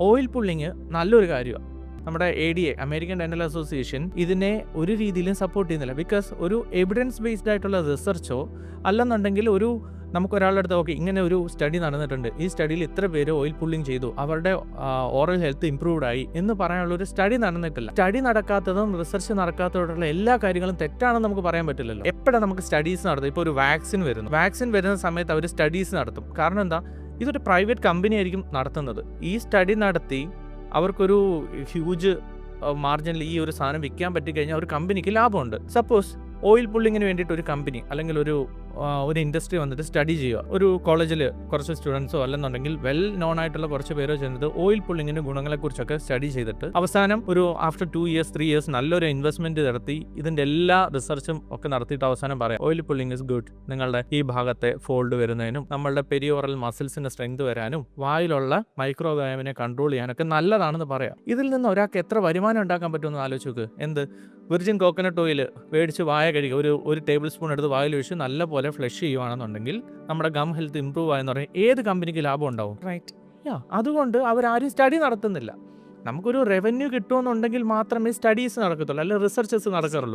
Oil pulling നല്ലൊരു കാര്യമാണ്. നമ്മുടെ ADA അമേരിക്കൻ ഡെന്റൽ അസോസിയേഷൻ ഇതിനെ ഒരു രീതിയിലും സപ്പോർട്ട് ചെയ്യുന്നില്ല. ബിക്കോസ് ഒരു എവിഡൻസ് ബേസ്ഡ് ആയിട്ടുള്ള റിസർച്ചോ അല്ലെന്നുണ്ടെങ്കിൽ നമുക്കൊരാളുടെ അടുത്ത് ഓക്കെ ഇങ്ങനെ ഒരു സ്റ്റഡി നടന്നിട്ടുണ്ട്, ഈ സ്റ്റഡിയിൽ ഇത്ര പേര് ഓയിൽ പുള്ളിങ് ചെയ്തു, അവരുടെ ഓറൽ ഹെൽത്ത് ഇംപ്രൂവ്ഡ് ആയി എന്ന് പറയാനുള്ള ഒരു സ്റ്റഡി നടന്നിട്ടില്ല. സ്റ്റഡി നടക്കാത്തതും റിസർച്ച് നടക്കാത്തതുള്ള എല്ലാ കാര്യങ്ങളും തെറ്റാണെന്ന് നമുക്ക് പറയാൻ പറ്റില്ലല്ലോ. എപ്പോഴാണ് നമുക്ക് സ്റ്റഡീസ് നടത്തും? ഇപ്പോൾ ഒരു വാക്സിൻ വരുന്ന സമയത്ത് അവർ സ്റ്റഡീസ് നടത്തും. കാരണം എന്താ? ഇതൊരു പ്രൈവറ്റ് കമ്പനി ആയിരിക്കും നടത്തുന്നത്. ഈ സ്റ്റഡി നടത്തി അവർക്കൊരു ഹ്യൂജ് മാർജിനിൽ ഈ ഒരു സാധനം വിൽക്കാൻ പറ്റിക്കഴിഞ്ഞാൽ ഒരു കമ്പനിക്ക് ലാഭമുണ്ട്. സപ്പോസ് ഓയിൽ പുള്ളിങ്ങിന് വേണ്ടിയിട്ട് ഒരു കമ്പനി അല്ലെങ്കിൽ ഒരു ഇൻഡസ്ട്രി വന്നിട്ട് സ്റ്റഡി ചെയ്യുക. ഒരു കോളേജിൽ കുറച്ച് സ്റ്റുഡൻസോ അല്ലെന്നുണ്ടെങ്കിൽ വെൽ നോൺ ആയിട്ടുള്ള കുറച്ച് പേരോ ചെന്നിട്ട് ഓയിൽ പുള്ളിങ്ങിൻ്റെ ഗുണങ്ങളെക്കുറിച്ചൊക്കെ സ്റ്റഡി ചെയ്തിട്ട് അവസാനം ഒരു ആഫ്റ്റർ 2 years 3 years നല്ലൊരു ഇൻവെസ്റ്റ്മെന്റ് നടത്തി ഇതിൻ്റെ എല്ലാ റിസർച്ചും ഒക്കെ നടത്തിയിട്ട് അവസാനം പറയാം ഓയിൽ പുള്ളിങ് ഇസ് ഗുഡ്, നിങ്ങളുടെ ഈ ഭാഗത്തെ ഫോൾഡ് വരുന്നതിനും നമ്മളുടെ പെരിയോറൽ മസിൽസിന്റെ സ്ട്രെങ്ത് വരാനും വായിലുള്ള മൈക്രോവേവിനെ കൺട്രോൾ ചെയ്യാനൊക്കെ നല്ലതാണെന്ന് പറയാം. ഇതിൽ നിന്ന് ഒരാൾക്ക് എത്ര വരുമാനം ഉണ്ടാക്കാൻ പറ്റുമെന്ന് ആലോചിച്ച് നോക്ക്. വിർജിൻ കോക്കനട്ട് ഓയിൽ മേടിച്ച് വായ കഴുകുക, ഒരു ടേബിൾ സ്പൂൺ എടുത്ത് വായിൽ ഒഴിച്ച് നല്ല പോലെ ഫ്ലഷ് ചെയ്യുവാണെന്നുണ്ടെങ്കിൽ നമ്മുടെ ഗം ഹെൽത്ത് ഇംപ്രൂവ് ആയെന്ന് പറയും. ഏത് കമ്പനിക്ക് ലാഭം ഉണ്ടാവും? റൈറ്റ്. അതുകൊണ്ട് അവരാരും സ്റ്റഡി നടത്തുന്നില്ല. നമുക്കൊരു റവന്യൂ കിട്ടുമെന്നുണ്ടെങ്കിൽ മാത്രമേ സ്റ്റഡീസ് നടക്കത്തുള്ളൂ, അല്ലെങ്കിൽ റിസർച്ചസ് നടക്കാറുള്ളൂ.